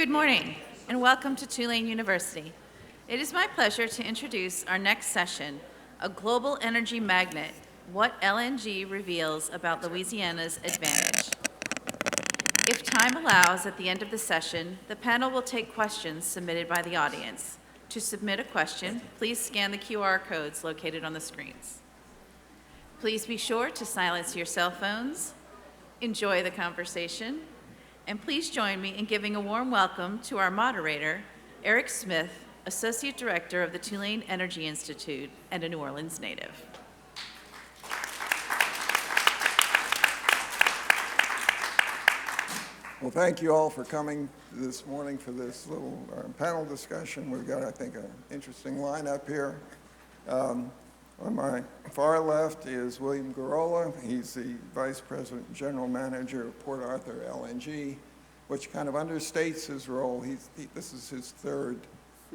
Good morning, and welcome to Tulane University. It is my pleasure to introduce our next session, A Global Energy Magnet, What LNG Reveals About Louisiana's Advantage. If time allows, at the end of the session, the panel will take questions submitted by the audience. To submit a question, please scan the QR codes located on the screens. Please be sure to silence your cell phones, enjoy the conversation, and please join me in giving a warm welcome to our moderator, Eric Smith, Associate Director of the Tulane Energy Institute and a New Orleans native. Well, thank you all for coming this morning for this little panel discussion. We've got, I think, an interesting lineup here. On my far left is William Gurrola. He's the Vice President and General Manager of Port Arthur LNG, which kind of understates his role. This is his third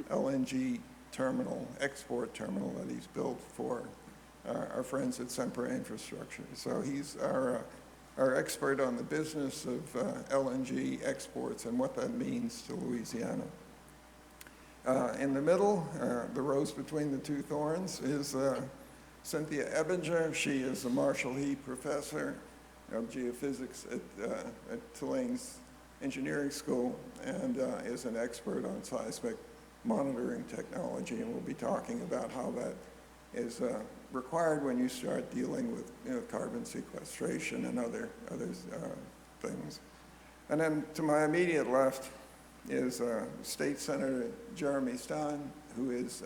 LNG terminal, export terminal that he's built for our friends at Sempra Infrastructure. So he's our expert on the business of LNG exports and what that means to Louisiana. In the middle, the rose between the two thorns, is Cynthia Ebinger. She is a Marshall Heape Professor of Geophysics at Tulane's Engineering School and is an expert on seismic monitoring technology, and we'll be talking about how that is required when you start dealing with carbon sequestration and other things. And then to my immediate left is State Senator Jeremy Stine, who is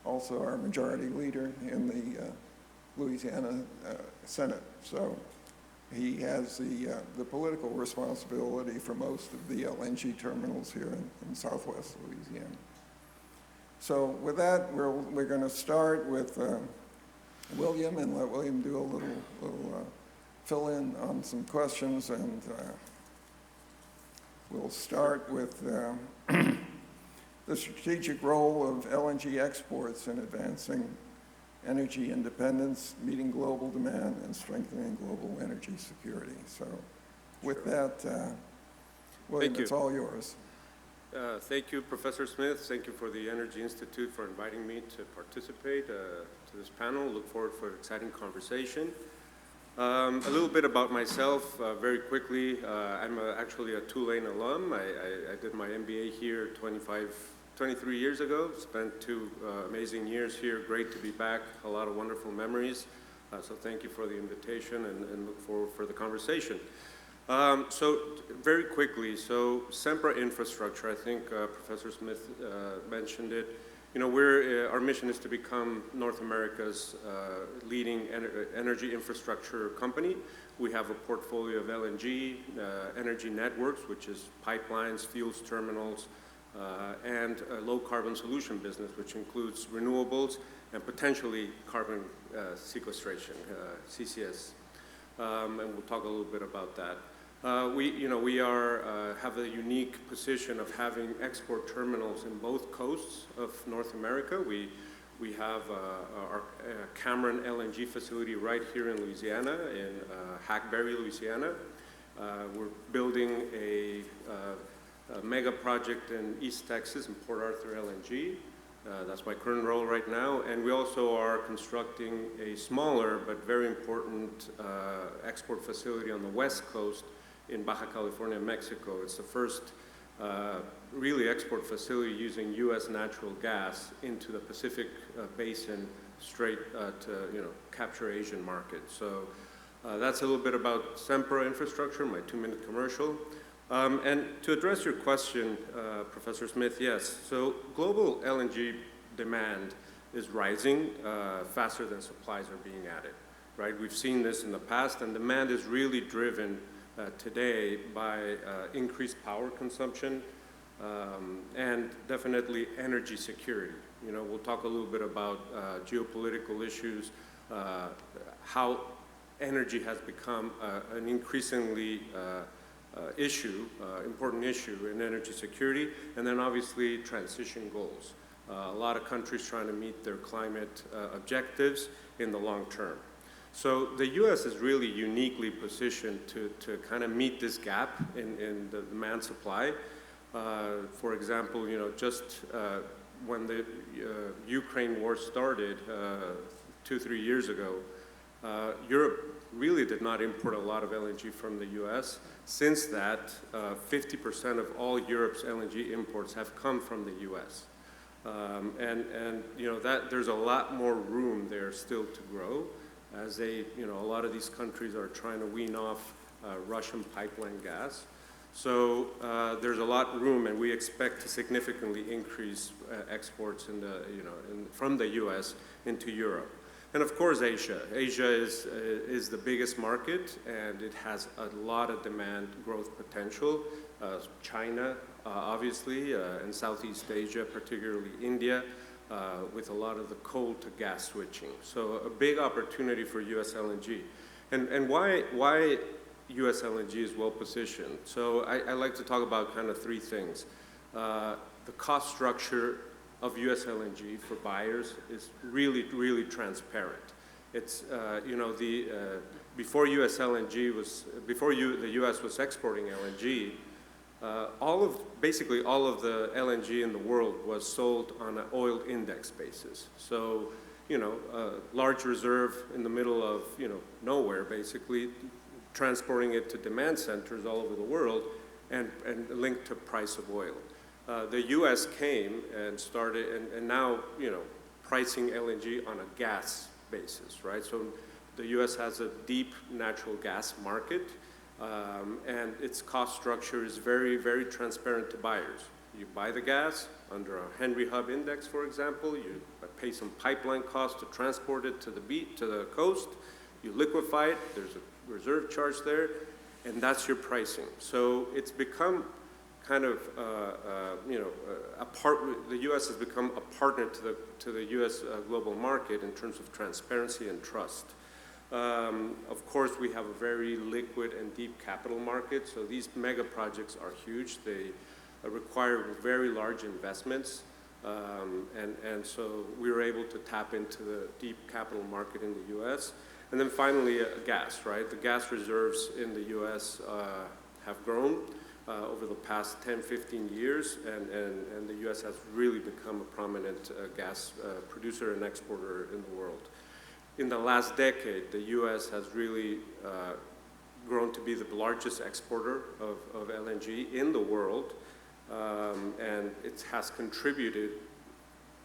also our majority leader in the Louisiana Senate. So he has the political responsibility for most of the LNG terminals here in southwest Louisiana. So with that, we're going to start with William and let William do a little fill in on some questions, and we'll start with the strategic role of LNG exports in advancing energy independence, meeting global demand, and strengthening global energy security. So with that, William, it's all yours. Thank you, Professor Smith. Thank you for the Energy Institute for inviting me to participate to this panel. Look forward for an exciting conversation. A little bit about myself, very quickly. I'm actually a Tulane alum. I did my MBA here 23 years ago. Spent 2 amazing years here. Great to be back. A lot of wonderful memories. So thank you for the invitation and look forward for the conversation. So very quickly, so Sempra Infrastructure, I think Professor Smith mentioned it. Our mission is to become North America's leading energy infrastructure company. We have a portfolio of LNG, energy networks, which is pipelines, fuels terminals, and a low carbon solution business, which includes renewables and potentially carbon sequestration, CCS. And we'll talk a little bit about that. We have a unique position of having export terminals in both coasts of North America. We have our Cameron LNG facility right here in Louisiana, in Hackberry, Louisiana. We're building a mega project in East Texas in Port Arthur LNG. That's my current role right now. And we also are constructing a smaller but very important export facility on the West Coast in Baja California, Mexico. It's the first really export facility using U.S. natural gas into the Pacific Basin straight to capture Asian markets. So that's a little bit about Sempra Infrastructure, my 2-minute commercial. And to address your question, Professor Smith, yes. So global LNG demand is rising faster than supplies are being added, right? We've seen this in the past, and demand is really driven today by increased power consumption and definitely energy security. We'll talk a little bit about geopolitical issues, how energy has become an increasingly important issue in energy security, and then obviously transition goals. A lot of countries trying to meet their climate objectives in the long term. So the U.S. is really uniquely positioned to kind of meet this gap in the demand supply. For example, just when the Ukraine war started 2-3 years ago, Europe really did not import a lot of LNG from the U.S. Since that, 50% of all Europe's LNG imports have come from the U.S. That there's a lot more room there still to grow, as a lot of these countries are trying to wean off Russian pipeline gas. So there's a lot of room, and we expect to significantly increase exports from the U.S. into Europe. And of course, Asia. Asia is the biggest market, and it has a lot of demand growth potential. China, obviously, and Southeast Asia, particularly India, with a lot of the coal to gas switching. So a big opportunity for U.S. LNG. And why U.S. LNG is well positioned? So I like to talk about kind of three things. The cost structure of U.S. LNG for buyers is really, really transparent. It's, before U.S. LNG was, the U.S. was exporting LNG, basically all of the LNG in the world was sold on an oil index basis. So, a large reserve in the middle of, nowhere, basically, transporting it to demand centers all over the world and linked to price of oil. The U.S. came and started, and now, pricing LNG on a gas basis, right? So the U.S. has a deep natural gas market, and its cost structure is very, very transparent to buyers. You buy the gas under a Henry Hub index, for example. You pay some pipeline cost to transport it to the coast. You liquefy it. There's a reserve charge there, and that's your pricing. So it's become kind of, the U.S. has become a partner to the U.S. Global market in terms of transparency and trust. Of course, we have a very liquid and deep capital market, so these mega projects are huge. They require very large investments, and so we were able to tap into the deep capital market in the U.S. And then finally, gas, right? The gas reserves in the U.S. Have grown over the past 10-15 years, and the U.S. has really become a prominent gas producer and exporter in the world. In the last decade, the U.S. has really grown to be the largest exporter of LNG in the world, and it has contributed,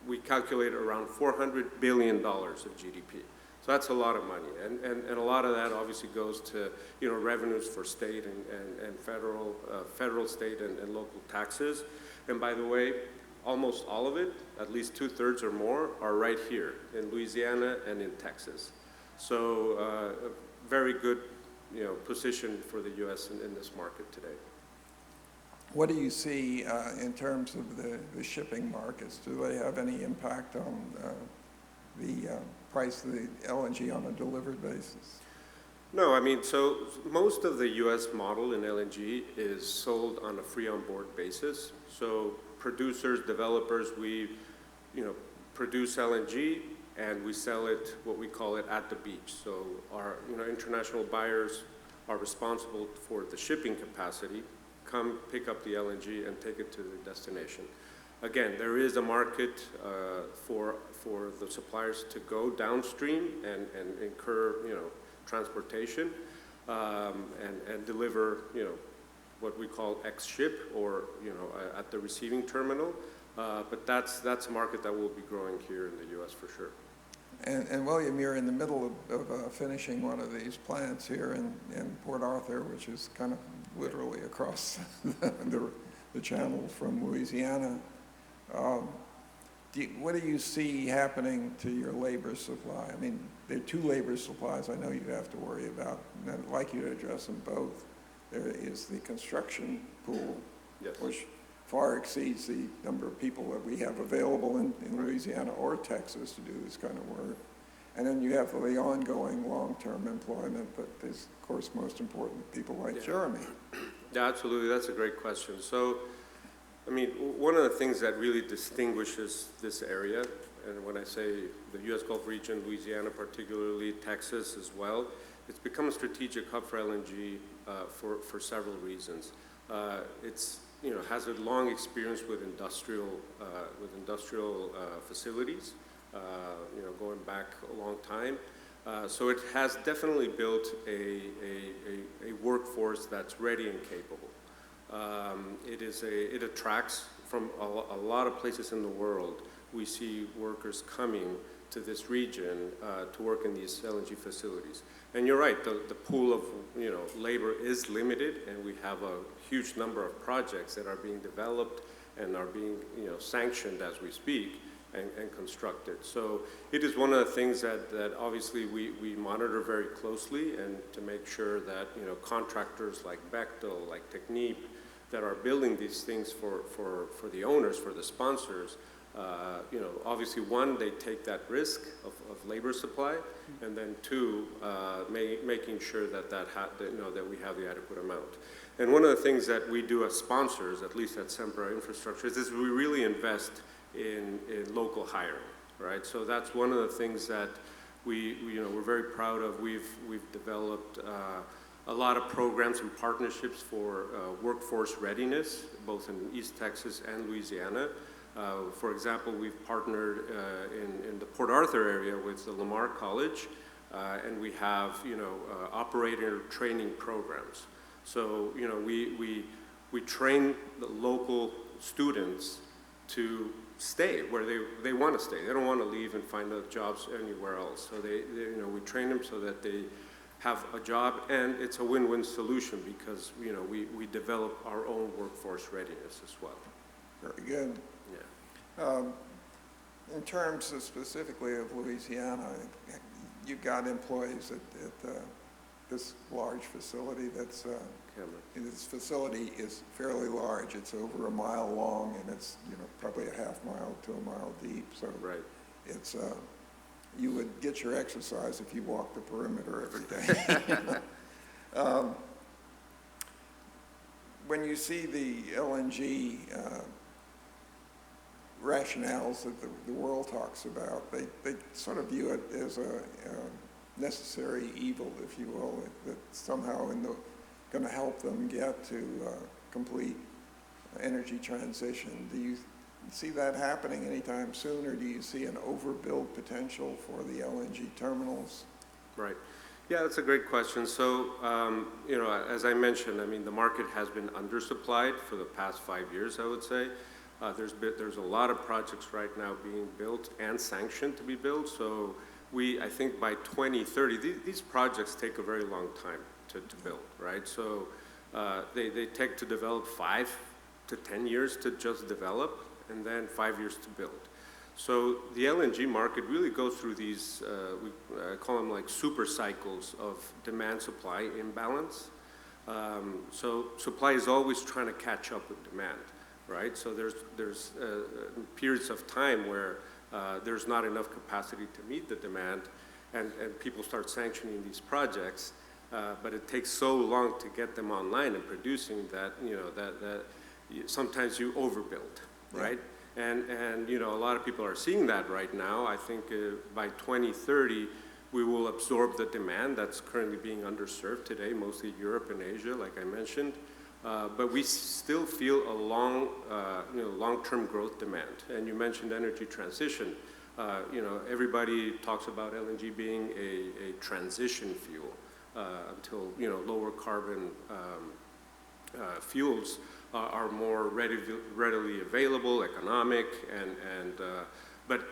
we calculate, around $400 billion of GDP. So that's a lot of money, and a lot of that obviously goes to revenues for state and federal, state, and local taxes. And by the way, almost all of it, at least 2/3 or more, are right here in Louisiana and in Texas. So a very good position for the U.S. in this market today. What do you see in terms of the shipping markets? Do they have any impact on the price of the LNG on a delivered basis? No, I mean, so most of the U.S. model in LNG is sold on a free on board basis. So producers, developers, we produce LNG and we sell it, what we call it, at the beach. So our international buyers are responsible for the shipping capacity, come pick up the LNG and take it to the destination. Again, there is a market for the suppliers to go downstream and incur transportation and deliver what we call ex-ship or at the receiving terminal. But that's a market that will be growing here in the U.S. for sure. And William, you're in the middle of finishing one of these plants here in Port Arthur, which is kind of literally across the channel from Louisiana. What do you see happening to your labor supply? I mean, there are two labor supplies I know you have to worry about, and I'd like you to address them both. There is the construction pool, Yes. which far exceeds the number of people that we have available in Louisiana or Texas to do this kind of work. And then you have the ongoing long-term employment, but there's, of course, most important, people like Jeremy. Yeah, absolutely. That's a great question. So, I mean, one of the things that really distinguishes this area, and when I say the U.S. Gulf region, Louisiana particularly, Texas as well, it's become a strategic hub for LNG for several reasons. It's has a long experience with industrial facilities, going back a long time. So it has definitely built a workforce that's ready and capable. It attracts from a lot of places in the world. We see workers coming to this region to work in these LNG facilities. And you're right, the pool of labor is limited, and we have a huge number of projects that are being developed and are being sanctioned as we speak and constructed. So it is one of the things that obviously we monitor very closely, and to make sure that contractors like Bechtel, like Technip, that are building these things for the owners, for the sponsors, obviously, one, they take that risk of labor supply, and then two, making sure that we have the adequate amount. And one of the things that we do as sponsors, at least at Sempra Infrastructure, is we really invest in local hiring, right? So that's one of the things that we're very proud of. We've developed a lot of programs and partnerships for workforce readiness, both in East Texas and Louisiana. For example, we've partnered in the Port Arthur area with the Lamar College, and we have operator training programs. So we train the local students to stay where they want to stay. They don't want to leave and find out jobs anywhere else. So we train them so that they have a job, and it's a win-win solution because we develop our own workforce readiness as well. Very good. Yeah. In terms of specifically of Louisiana, you've got employees at this large facility that's, this facility is fairly large. It's over a mile long, and it's probably a half mile to a mile deep. So right. It's, you would get your exercise if you walked the perimeter every day. When you see the LNG rationales that the world talks about, they sort of view it as a necessary evil, if you will, that somehow going to help them get to complete energy transition. Do you see that happening anytime soon, or do you see an overbuild potential for the LNG terminals? Right. Yeah, that's a great question. So, as I mentioned, the market has been undersupplied for the past 5 years, I would say. There's a lot of projects right now being built and sanctioned to be built. So I think by 2030, these projects take a very long time to build, right? So they take to develop 5 to 10 years to just develop, and then 5 years to build. So the LNG market really goes through these, I call them like super cycles of demand-supply imbalance. So supply is always trying to catch up with demand, right? So there's periods of time where there's not enough capacity to meet the demand, and people start sanctioning these projects, but it takes so long to get them online and producing that, that sometimes you overbuild, right? And a lot of people are seeing that right now. I think by 2030, we will absorb the demand that's currently being underserved today, mostly Europe and Asia, like I mentioned. But we still feel a long-term growth demand. And you mentioned energy transition. Everybody talks about LNG being a transition fuel until lower carbon fuels are more readily available, economic, but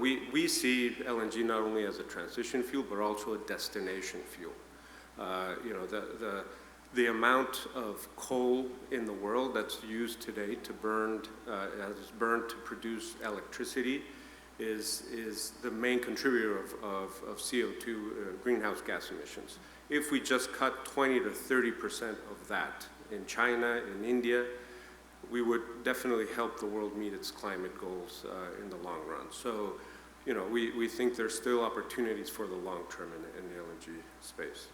we see LNG not only as a transition fuel but also a destination fuel. The amount of coal in the world that's used today to burn to produce electricity is the main contributor of CO2 greenhouse gas emissions. If we just cut 20 to 30% of that in China, in India, we would definitely help the world meet its climate goals in the long run. So, we think there's still opportunities for the long term in the LNG space.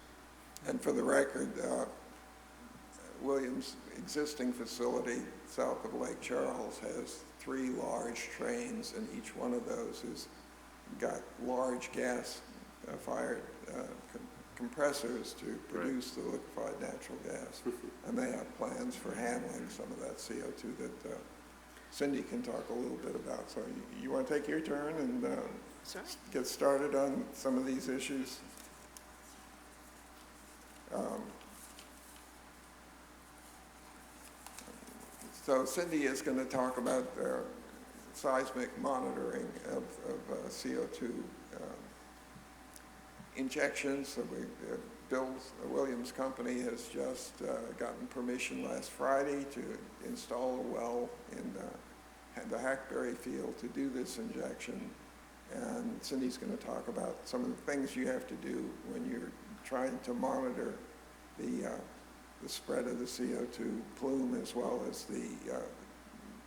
And for the record, Williams' existing facility south of Lake Charles has 3 large trains, and each one of those has got large gas-fired compressors to produce the liquefied natural gas. And they have plans for handling some of that CO2 that Cindy can talk a little bit about. So you want to take your turn and Sure. get started on some of these issues? So Cindy is going to talk about seismic monitoring of CO2 injections. So Bill Williams' company has just gotten permission last Friday to install a well in the Hackberry field to do this injection. And Cindy's going to talk about some of the things you have to do when you're trying to monitor the spread of the CO2 plume, as well as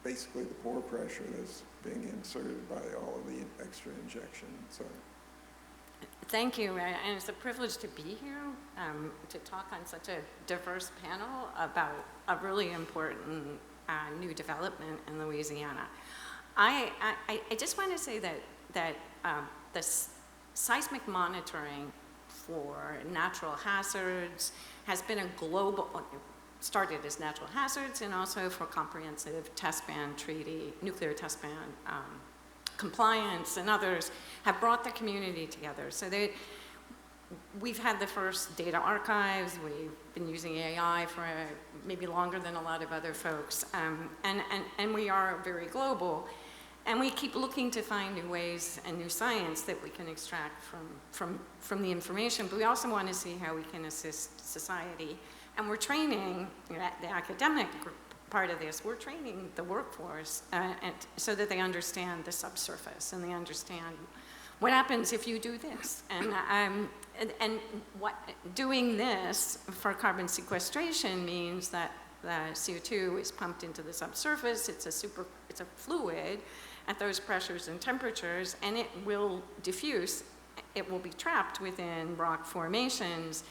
basically the pore pressure that's being inserted by all of the extra injection. So. Thank you, and it's a privilege to be here to talk on such a diverse panel about a really important new development in Louisiana. I just want to say that the seismic monitoring for natural hazards has been a global, started as natural hazards and also for comprehensive test ban treaty, nuclear test ban compliance, and others have brought the community together. So we've had the first data archives, we've been using AI for maybe longer than a lot of other folks, and we are very global. And we keep looking to find new ways and new science that we can extract from the information, but we also want to see how we can assist society. And we're training, the academic part of this, we're training the workforce so that they understand the subsurface and they understand what happens if you do this. And what doing this for carbon sequestration means that the CO2 is pumped into the subsurface, it's a fluid at those pressures and temperatures, and it will diffuse, it will be trapped within rock formations,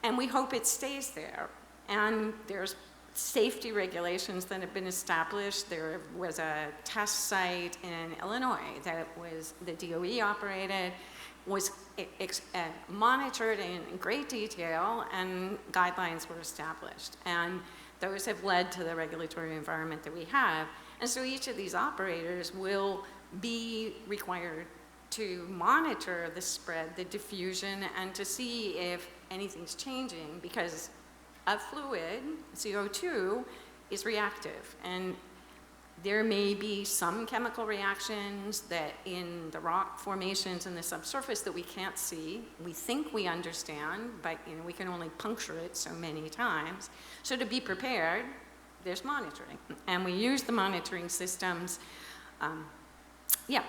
and we hope it stays there. And there's safety regulations that have been established. There was a test site in Illinois that was the DOE operated, was monitored in great detail, and guidelines were established. And those have led to the regulatory environment that we have. And so each of these operators will be required to monitor the spread, the diffusion, and to see if anything's changing, because a fluid, CO2, is reactive. And there may be some chemical reactions that in the rock formations in the subsurface that we can't see. We think we understand, but we can only puncture it so many times. So to be prepared, there's monitoring. And we use the monitoring systems.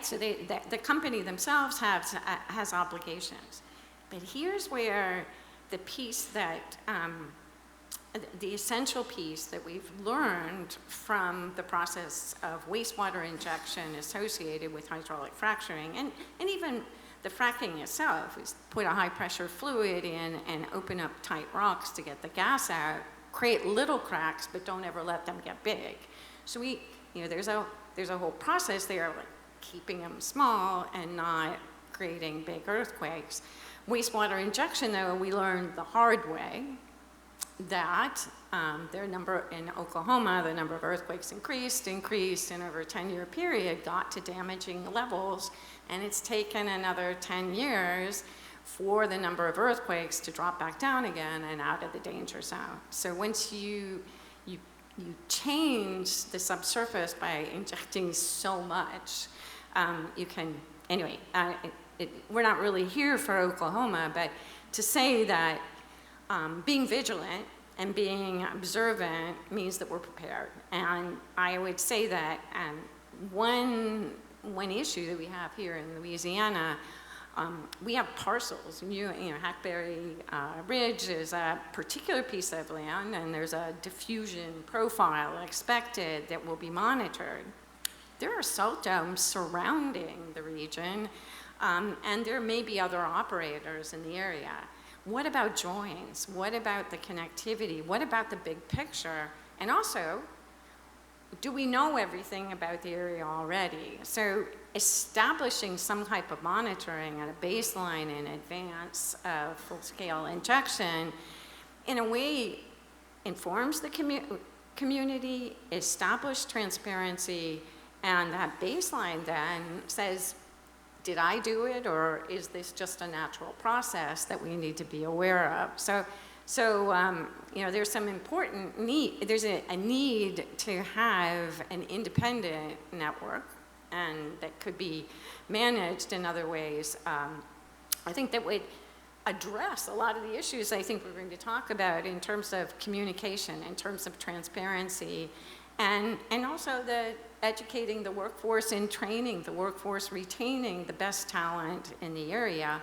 So the company themselves has obligations. But here's where the piece that the essential piece that we've learned from the process of wastewater injection associated with hydraulic fracturing, and even the fracking itself, is put a high pressure fluid in and open up tight rocks to get the gas out, create little cracks, but don't ever let them get big. So there's a whole process there, like keeping them small and not creating big earthquakes. Wastewater injection, though, we learned the hard way that in Oklahoma, the number of earthquakes increased, and over a 10-year period got to damaging levels, and it's taken another 10 years for the number of earthquakes to drop back down again and out of the danger zone. So once you change the subsurface by injecting so much, you can, anyway, we're not really here for Oklahoma, but to say that being vigilant and being observant means that we're prepared. And I would say that one issue that we have here in Louisiana, we have parcels. Hackberry Ridge is a particular piece of land, and there's a diffusion profile expected that will be monitored. There are salt domes surrounding the region, and there may be other operators in the area. What about joins? What about the connectivity? What about the big picture? And also, do we know everything about the area already? So establishing some type of monitoring at a baseline in advance of full-scale injection, in a way, informs the community, establish transparency, and that baseline then says, did I do it, or is this just a natural process that we need to be aware of? So you know, there's some important need, there's a need to have an independent network, and that could be managed in other ways. I think that would address a lot of the issues I think we're going to talk about in terms of communication, in terms of transparency, and also the educating the workforce and training the workforce, retaining the best talent in the area.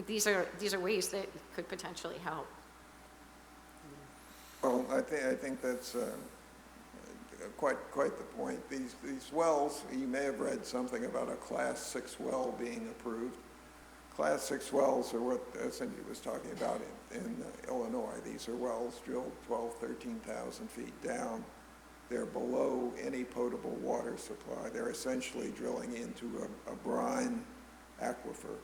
These are ways that could potentially help. Well, I think that's quite the point. These wells, you may have read something about a Class 6 well being approved. Class 6 wells are what Cynthia was talking about in Illinois. These are wells drilled 12,000, 13,000 feet down. They're below any potable water supply. They're essentially drilling into a brine aquifer.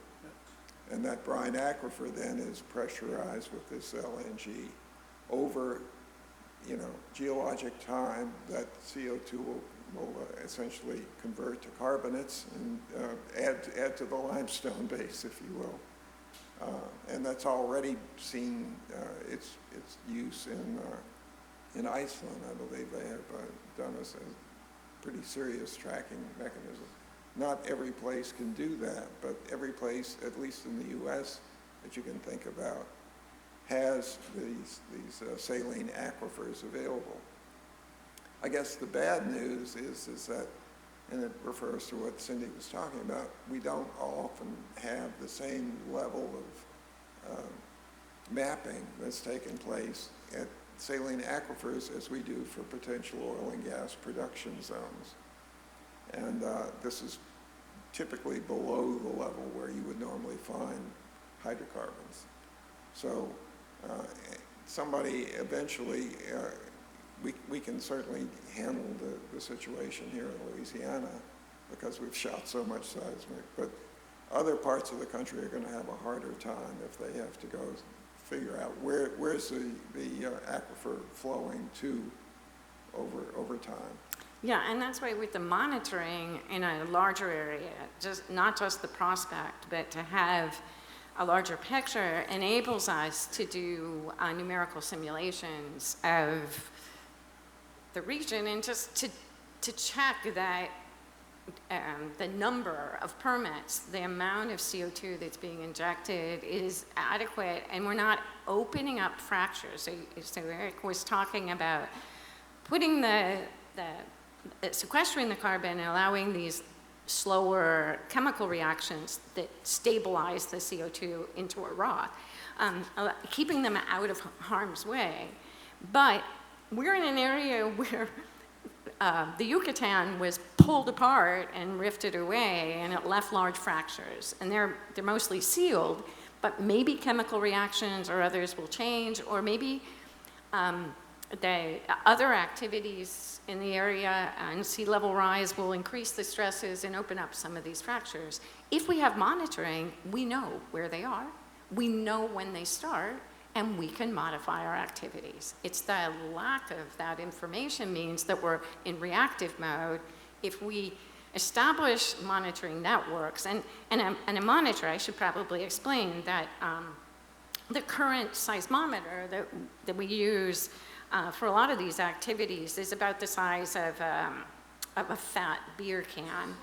And that brine aquifer then is pressurized with this LNG. Over, you know, geologic time, that CO2 will essentially convert to carbonates and add to the limestone base, if you will. And that's already seen its use in Iceland. I believe they have done a pretty serious tracking mechanism. Not every place can do that, but every place, at least in the U.S., that you can think about, has these saline aquifers available. I guess the bad news is that, and it refers to what Cindy was talking about, we don't often have the same level of mapping that's taken place at saline aquifers as we do for potential oil and gas production zones. And this is typically below the level where you would normally find hydrocarbons. So somebody eventually, we can certainly handle the situation here in Louisiana because we've shot so much seismic, but other parts of the country are going to have a harder time if they have to go figure out where's the aquifer flowing to over time. Yeah, and that's why with the monitoring in a larger area, not just the prospect, but to have a larger picture enables us to do numerical simulations of the region and just to check that the number of permits, the amount of CO2 that's being injected is adequate, and we're not opening up fractures. So Eric was talking about putting sequestering the carbon and allowing these slower chemical reactions that stabilize the CO2 into a rock, keeping them out of harm's way. But we're in an area where the Yucatan was pulled apart and rifted away, and it left large fractures. And they're mostly sealed, but maybe chemical reactions or others will change, or maybe the other activities in the area and sea level rise will increase the stresses and open up some of these fractures. If we have monitoring, we know where they are, we know when they start, and we can modify our activities. It's the lack of that information means that we're in reactive mode. If we establish monitoring networks, and a monitor, I should probably explain that the current seismometer that we use for a lot of these activities is about the size of a fat beer can.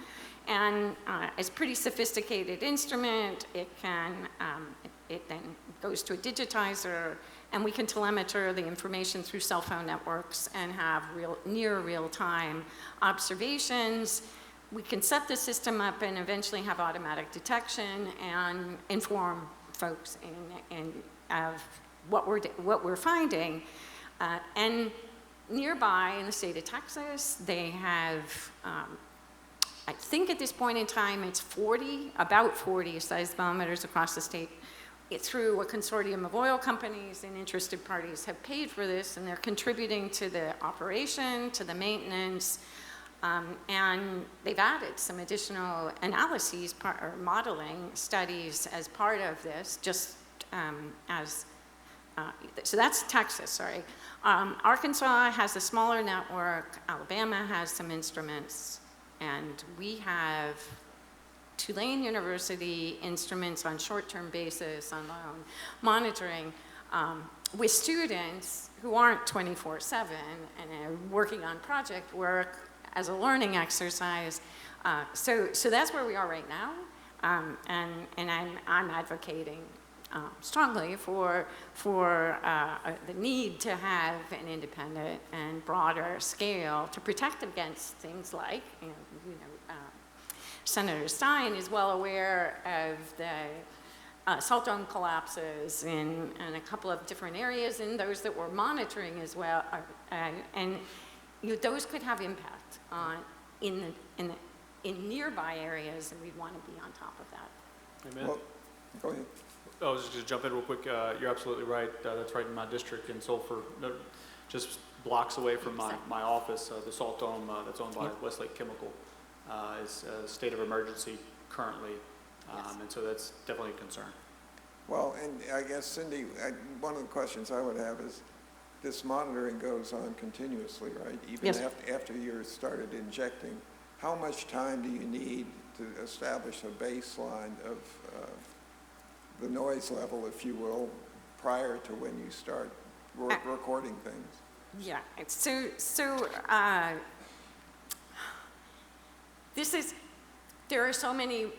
And it's a pretty sophisticated instrument. It then goes to a digitizer, and we can telemeter the information through cell phone networks and have near real-time observations. We can set the system up and eventually have automatic detection and inform folks of what we're finding. And nearby in the state of Texas, they have, I think at this point in time, it's about 40 seismometers across the state through a consortium of oil companies and interested parties have paid for this, and they're contributing to the operation, to the maintenance, and they've added some additional analyses or modeling studies as part of this, just so that's Texas, sorry. Arkansas has a smaller network, Alabama has some instruments, and we have Tulane University instruments on short-term basis, on monitoring, with students who aren't 24/7 and are working on project work as a learning exercise. So that's where we are right now, and I'm advocating strongly for the need to have an independent and broader scale to protect against things like, Senator Stine is well aware of the salt dome collapses in a couple of different areas, and those that we're monitoring as well, and those could have impact on in nearby areas, and we'd want to be on top of that. Amen. Well, go ahead. I was just going to jump in real quick. You're absolutely right. That's right in my district in Sulphur, just blocks away from my office. The salt dome that's owned by Westlake Chemical is a state of emergency currently, and so that's definitely a concern. Well, and I guess, Cindy, one of the questions I would have is, this monitoring goes on continuously, right? Even Yes. after you're started injecting. How much time do you need to establish a baseline of the noise level, if you will, prior to when you start recording things? Yeah, there are so many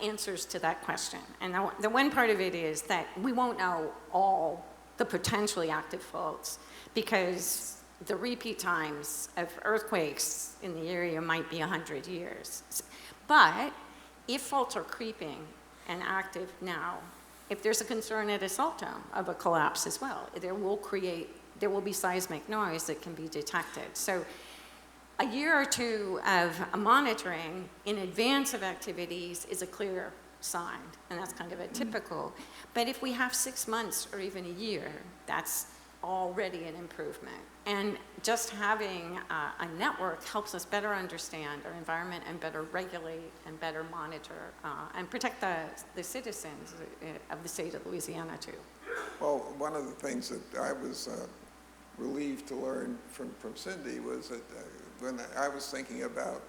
answers to that question. And the one part of it is that we won't know all the potentially active faults because the repeat times of earthquakes in the area might be 100 years. But if faults are creeping and active now, if there's a concern at a salt dome of a collapse as well, there will be seismic noise that can be detected. So a year or two of monitoring in advance of activities is a clear sign, and that's kind of a typical. But if we have 6 months or even a year, that's already an improvement. And just having a network helps us better understand our environment and better regulate and better monitor and protect the citizens of the state of Louisiana too. Well, one of the things that I was relieved to learn from Cindy was that when I was thinking about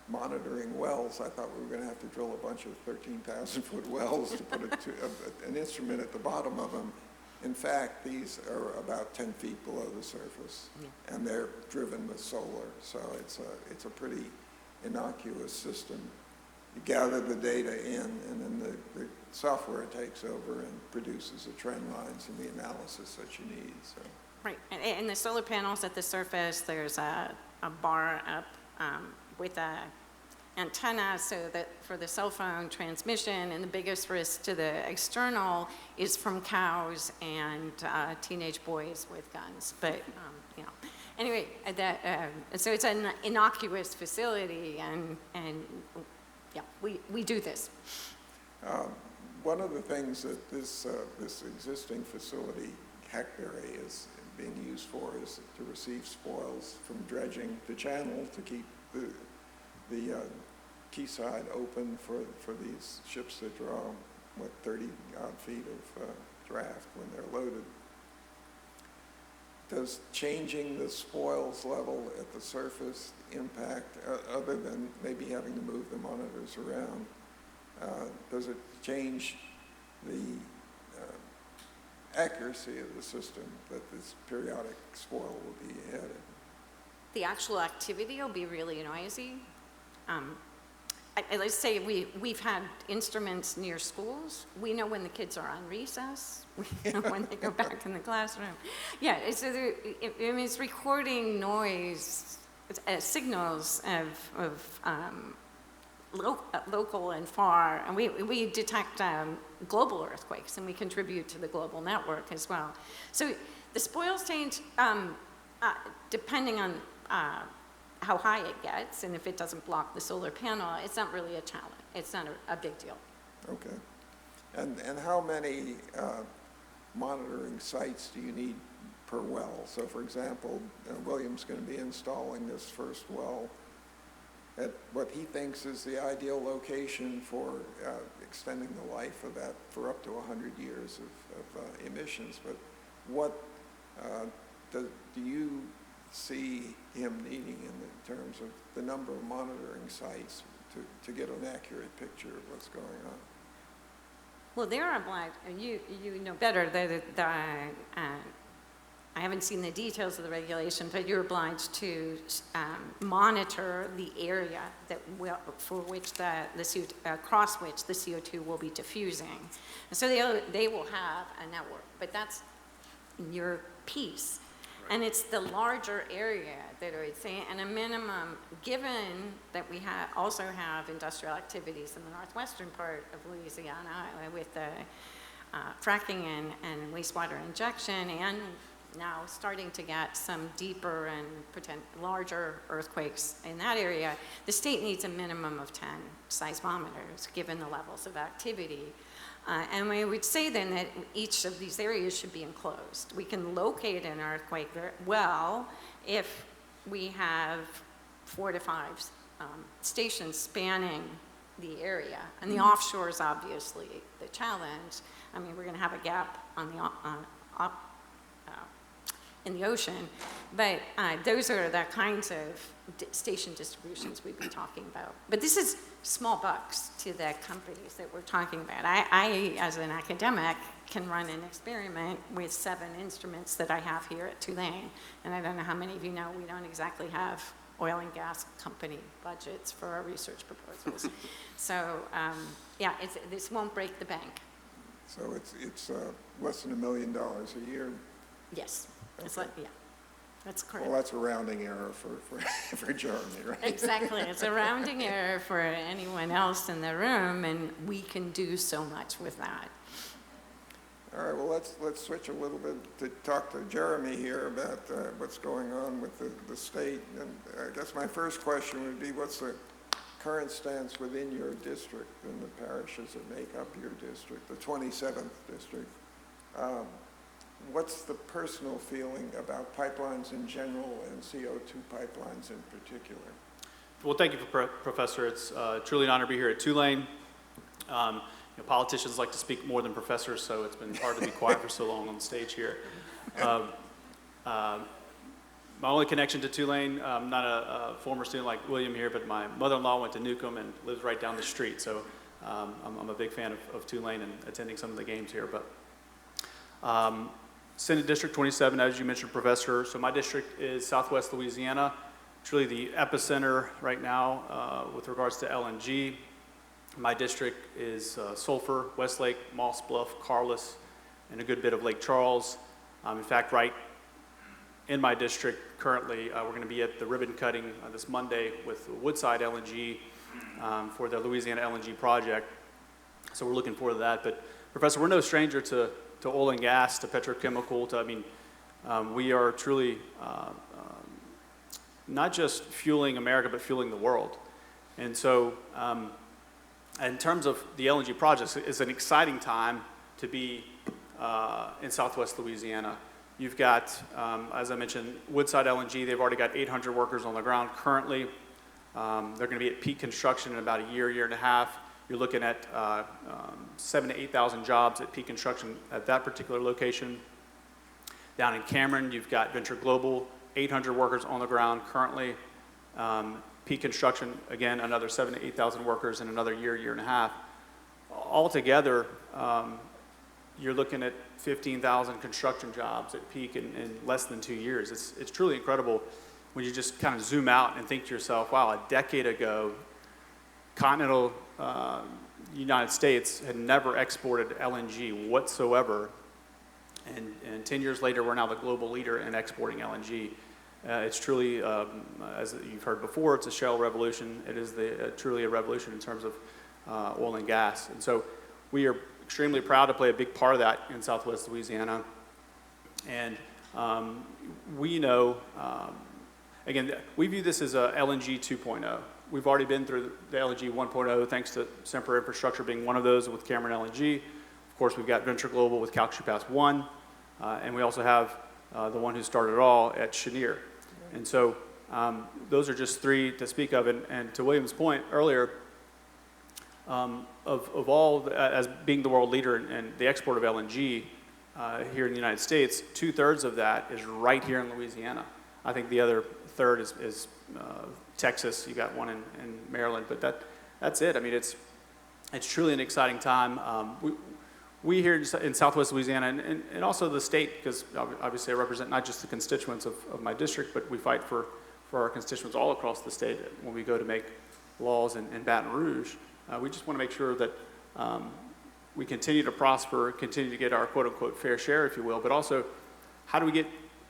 monitoring wells, I thought we were going to have to drill a bunch of 13,000-foot wells to put an instrument at the bottom of them. In fact, these are about 10 feet below the surface, and they're driven with solar, so it's a pretty innocuous system. You gather the data in, and then the software takes over and produces the trend lines and the analysis that you need. So. Right, and the solar panels at the surface, there's a bar up with a antenna so that for the cell phone transmission, and the biggest risk to the external is from cows and teenage boys with guns. But, anyway, so it's an innocuous facility, and yeah, we do this. One of the things that this existing facility, Hackberry, is being used for is to receive spoils from dredging the channel to keep the quayside open for these ships that draw, 30-odd feet of draft when they're loaded. Does changing the spoils level at the surface impact, other than maybe having to move the monitors around, does it change the accuracy of the system that this periodic spoil will be added? The actual activity will be really noisy. Let's say we've had instruments near schools. We know when the kids are on recess. We know when they go back in the classroom. Yeah, so it's recording noise, signals of local and far, and we detect global earthquakes, and we contribute to the global network as well. So the spoils change depending on how high it gets, and if it doesn't block the solar panel, it's not really a challenge. It's not a big deal. Okay. And how many monitoring sites do you need per well? So for example, William's going to be installing this first well at what he thinks is the ideal location for extending the life of that for up to 100 years of emissions. But what do you see him needing in terms of the number of monitoring sites to get an accurate picture of what's going on? Well, they're obliged, you know better, I haven't seen the details of the regulation, but you're obliged to monitor the area that for which across which the CO2 will be diffusing. And so they will have a network, but that's your piece. Right. And it's the larger area that I would say, and a minimum, given that we also have industrial activities in the northwestern part of Louisiana with the fracking and wastewater injection, and now starting to get some deeper and larger earthquakes in that area, the state needs a minimum of 10 seismometers given the levels of activity. And we would say then that each of these areas should be enclosed. We can locate an earthquake well if we have 4 to 5 stations spanning the area. And the offshore is obviously the challenge. I mean, we're going to have a gap on the in the ocean, but those are the kinds of station distributions we've been talking about. But this is small bucks to the companies that we're talking about. I, as an academic, can run an experiment with 7 instruments that I have here at Tulane, and I don't know how many of you know we don't exactly have oil and gas company budgets for our research proposals. So yeah, this won't break the bank. So it's less than $1 million a year? Yes. Okay. Yeah, that's correct. Well, that's a rounding error for Jeremy, right? Exactly. It's a rounding error for anyone else in the room, and we can do so much with that. All right, well, let's switch a little bit to talk to Jeremy here about what's going on with the state. And I guess my first question would be, what's the current stance within your district and the parishes that make up your district, the 27th district? What's the personal feeling about pipelines in general and CO2 pipelines in particular? Well, thank you, Professor. It's truly an honor to be here at Tulane. Politicians like to speak more than professors, so it's been hard to be quiet for so long on the stage here. My only connection to Tulane, I'm not a former student like William here, but my mother-in-law went to Newcomb and lives right down the street, so I'm a big fan of Tulane and attending some of the games here. But Senate District 27, as you mentioned, Professor, so my district is Southwest Louisiana. It's really the epicenter right now with regards to LNG. My district is Sulphur, Westlake, Moss Bluff, Carless, and a good bit of Lake Charles. In fact, right in my district currently, we're going to be at the ribbon cutting this Monday with Woodside LNG for the Louisiana LNG project. So we're looking forward to that. But Professor, we're no stranger to oil and gas, to petrochemical, we are truly not just fueling America, but fueling the world. And so in terms of the LNG projects, it's an exciting time to be in Southwest Louisiana. You've got, as I mentioned, Woodside LNG. They've already got 800 workers on the ground currently. They're going to be at peak construction in about a year and a half. You're looking at 7,000 to 8,000 jobs at peak construction at that particular location. Down in Cameron, you've got Venture Global, 800 workers on the ground currently. Peak construction, again, another 7,000 to 8,000 workers in another year and a half. Altogether, you're looking at 15,000 construction jobs at peak in less than 2 years. It's truly incredible when you just kind of zoom out and think to yourself, wow, a decade ago, continental United States had never exported LNG whatsoever, and 10 years later, we're now the global leader in exporting LNG. It's truly, as you've heard before, it's a shale revolution. It is truly a revolution in terms of oil and gas. And so we are extremely proud to play a big part of that in Southwest Louisiana. And we know, again, we view this as a LNG 2.0. We've already been through the LNG 1.0 thanks to Sempra infrastructure being one of those with Cameron LNG. course, we've got Venture Global with Calcasieu Pass 1, and we also have the one who started it all at Cheniere. And so those are just three to speak of. And to William's point earlier, of all, as being the world leader in the export of LNG here in the United States, 2/3 of that is right here in Louisiana. I think the other third is Texas. You got one in Maryland, but that's it. I mean, it's truly an exciting time. We here in Southwest Louisiana, and also the state, because obviously I represent not just the constituents of my district, but we fight for our constituents all across the state when we go to make laws in Baton Rouge. We just want to make sure that we continue to prosper, continue to get our quote-unquote fair share, if you will, but also how do we get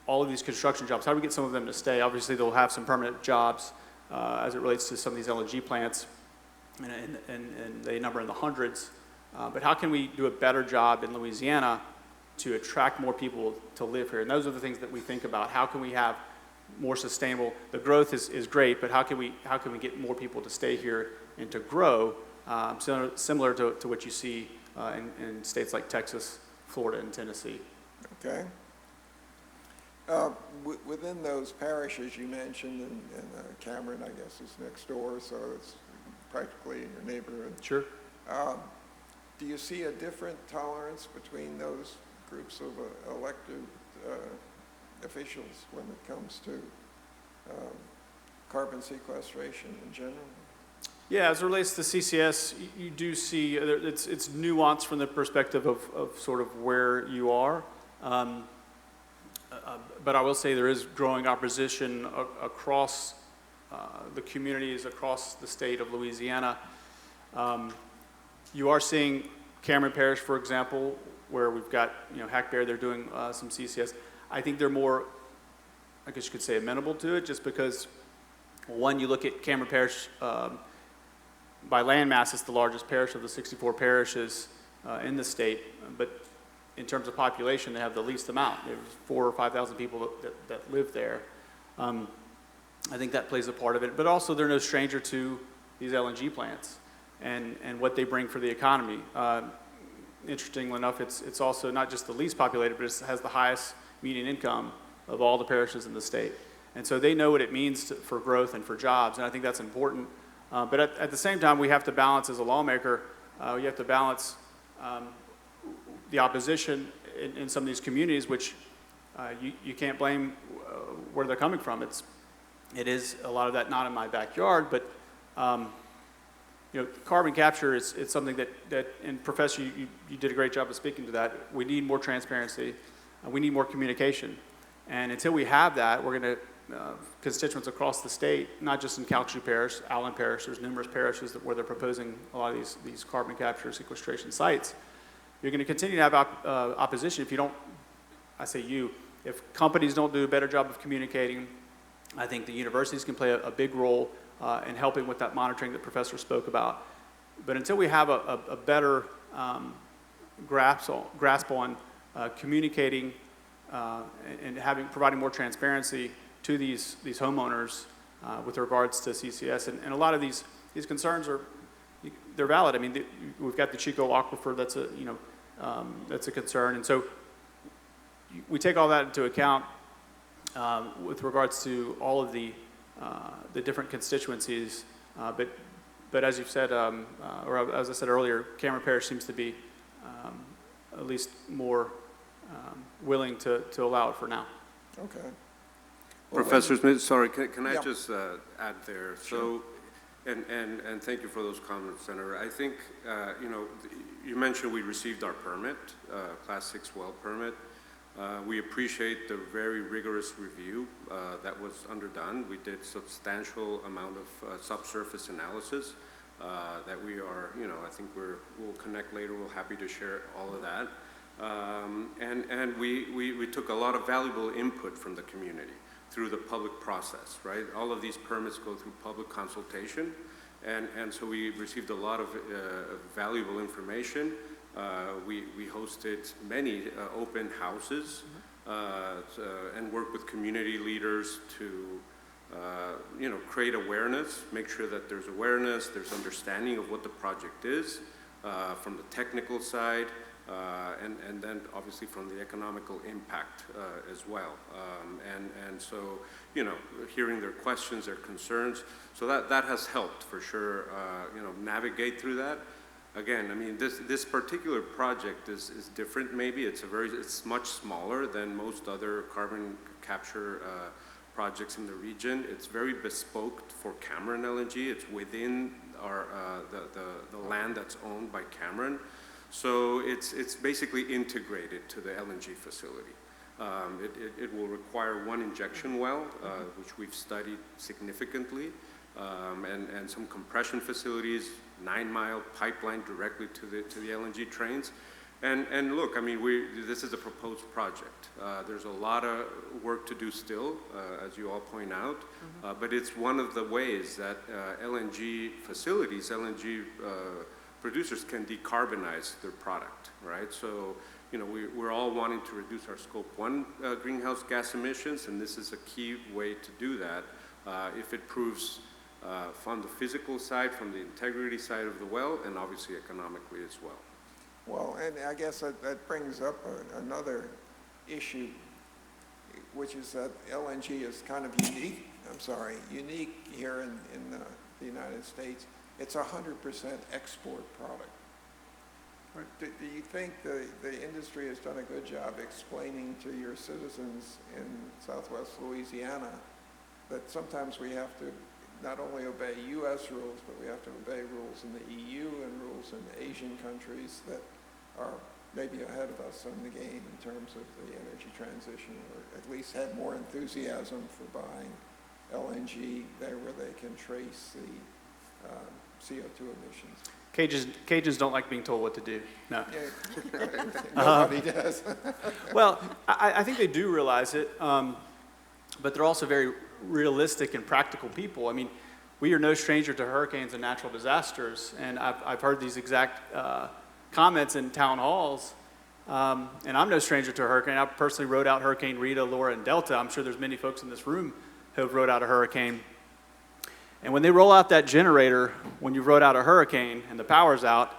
all of these construction jobs, how do we get some of them to stay? Obviously, they'll have some permanent jobs as it relates to some of these LNG plants, and they number in the hundreds. But how can we do a better job in Louisiana to attract more people to live here? And those are the things that we think about. How can we have more sustainable? The growth is great, but how can we get more people to stay here and to grow, similar to what you see in states like Texas, Florida, and Tennessee? Okay. Within those parishes you mentioned, and Cameron, I guess, is next door, so it's practically in your neighborhood. Sure. Do you see a different tolerance between those groups of elected officials when it comes to carbon sequestration in general? Yeah, as it relates to CCS, you do see it's nuanced from the perspective of sort of where you are. But I will say there is growing opposition across the communities, across the state of Louisiana. You are seeing Cameron Parish, for example, where we've got, Heape, they're doing some CCS. I think they're more, I guess you could say, amenable to it, just because, one, you look at Cameron Parish, by landmass, it's the largest parish of the 64 parishes in the state, but in terms of population, they have the least amount. There's 4,000 or 5,000 people that live there. I think that plays a part of it, but also they're no stranger to these LNG plants and what they bring for the economy. Interestingly enough, it's also not just the least populated, but it has the highest median income of all the parishes in the state. And so they know what it means for growth and for jobs, and I think that's important. But at the same time, we have to balance, as a lawmaker, you have to balance the opposition in some of these communities, which you can't blame where they're coming from. It is a lot of that not in my backyard, but carbon capture is something that and Professor, you did a great job of speaking to that. We need more transparency. We need more communication. And until we have that, we're going to, constituents across the state, not just in Calcasieu Parish, Allen Parish, there's numerous parishes where they're proposing a lot of these carbon capture sequestration sites. You're going to continue to have opposition if you don't, I say you, if companies don't do a better job of communicating. I think the universities can play a big role in helping with that monitoring that Professor spoke about. But until we have a better grasp on communicating and providing more transparency to these homeowners with regards to CCS, and a lot of these concerns they're valid. I mean, we've got the Chico Aquifer that's a concern, and so we take all that into account with regards to all of the different constituencies. But as you've said, or as I said earlier, Cameron Parish seems to be at least more willing to allow it for now. Okay. Professor Smith, sorry, can I Yeah. just add there? Sure. So, and thank you for those comments, Senator. I think, you mentioned we received our permit, Class 6 well permit. We appreciate the very rigorous review that was underdone. We did substantial amount of subsurface analysis that we are, I think we'll connect later. We're happy to share all of that. And we took a lot of valuable input from the community through the public process, right? All of these permits go through public consultation, and so we received a lot of valuable information. We hosted many open houses and worked with community leaders to create awareness, make sure that there's awareness, there's understanding of what the project is from the technical side. and then obviously from the economical impact as well. And so, you know, hearing their questions, their concerns, so that has helped for sure, you know, navigate through that. Again, I mean, this particular project is different maybe. It's much smaller than most other carbon capture projects in the region. It's very bespoke for Cameron LNG. It's within our, the land that's owned by Cameron. So it's basically integrated to the LNG facility. It will require one injection well, which we've studied significantly, and some compression facilities, 9-mile pipeline directly to the LNG trains. And look, I mean, this is a proposed project. There's a lot of work to do still, as you all point out, but it's one of the ways that LNG facilities, LNG producers can decarbonize their product, right? So, you know, we're all wanting to reduce our Scope 1 greenhouse gas emissions, and this is a key way to do that if it proves from the physical side, from the integrity side of the well, and obviously economically as well. Well, and I guess that brings up another issue, which is that LNG is kind of unique here in the United States. It's a 100% export product. Right. Do you think the industry has done a good job explaining to your citizens in Southwest Louisiana that sometimes we have to not only obey U.S. rules, but we have to obey rules in the EU and rules in Asian countries that are maybe ahead of us in the game in terms of the energy transition, or at least have more enthusiasm for buying LNG there where they can trace the CO2 emissions? Cajuns don't like being told what to do. No. Yeah, nobody does. Well, I think they do realize it, but they're also very realistic and practical people. I mean, we are no stranger to hurricanes and natural disasters, and I've heard these exact comments in town halls, and I'm no stranger to a hurricane. I personally rode out Hurricane Rita, Laura, and Delta. I'm sure there's many folks in this room who have rode out a hurricane. And when they roll out that generator, when you rode out a hurricane and the power's out,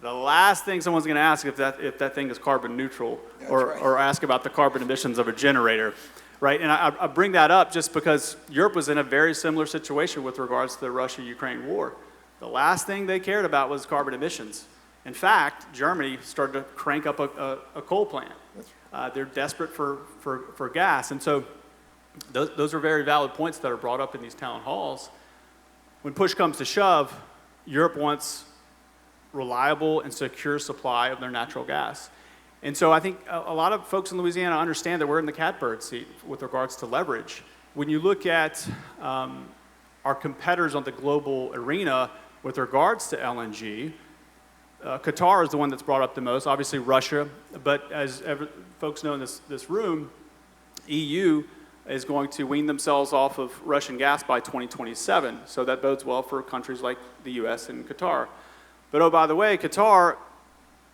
the last thing someone's going to ask if that thing is carbon neutral, or ask about the carbon emissions of a generator, right? And I bring that up just because Europe was in a very similar situation with regards to the Russia-Ukraine war. The last thing they cared about was carbon emissions. In fact, Germany started to crank up a coal plant. They're desperate for gas. And so those are very valid points that are brought up in these town halls. When push comes to shove, Europe wants reliable and secure supply of their natural gas. And so I think a lot of folks in Louisiana understand that we're in the catbird seat with regards to leverage. When you look at our competitors on the global arena with regards to LNG, Qatar is the one that's brought up the most, obviously Russia, but as folks know in this room, EU is going to wean themselves off of Russian gas by 2027. So that bodes well for countries like the US and Qatar. But oh, by the way, Qatar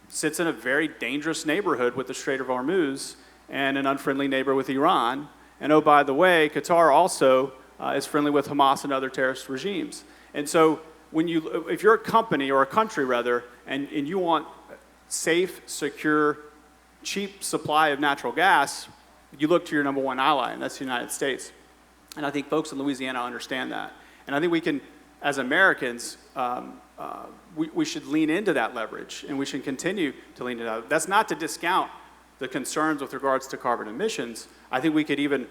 sits in a very dangerous neighborhood with the Strait of Hormuz and an unfriendly neighbor with Iran. And oh, by the way, Qatar also is friendly with Hamas and other terrorist regimes. And so if you're a company, or a country rather, and you want safe, secure, cheap supply of natural gas, you look to your number one ally, and that's the United States. And I think folks in Louisiana understand that. And I think we can, as Americans, we should lean into that leverage, and we should continue to lean into that. That's not to discount the concerns with regards to carbon emissions. I think we could even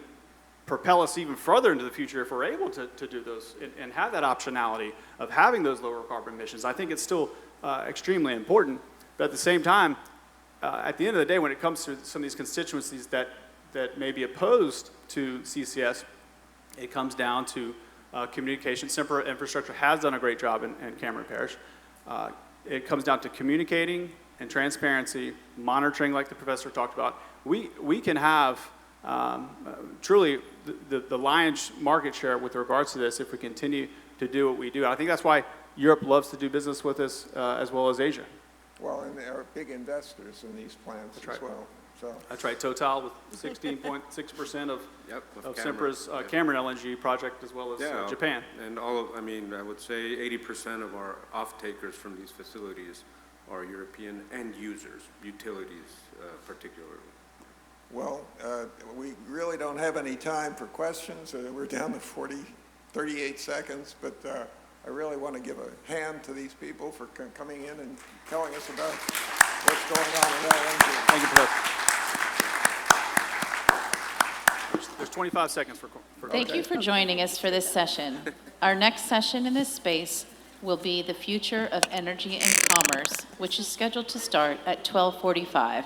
propel us even further into the future if we're able to do those and have that optionality of having those lower carbon emissions. I think it's still extremely important. But at the same time, at the end of the day, when it comes to some of these constituencies that may be opposed to CCS, it comes down to communication. Sempra Infrastructure has done a great job in Cameron Parish. It comes down to communicating and transparency, monitoring like the professor talked about. We can have truly the lion's market share with regards to this if we continue to do what we do. I think that's why Europe loves to do business with us as well as Asia. Well, and they are big investors in these plants as well. So. That's right. Total with 16.6% of Sempra's Cameron LNG project, as well as Japan. And I would say 80% of our off-takers from these facilities our European end users, utilities particularly? Well, we really don't have any time for questions. We're down to 38 seconds, but I really want to give a hand to these people for coming in and telling us about what's going on in LNG. Thank you, Professor. There's 25 seconds for Thank you for joining us for this session. Our next session in this space will be the future of energy and commerce, which is scheduled to start at 12:45.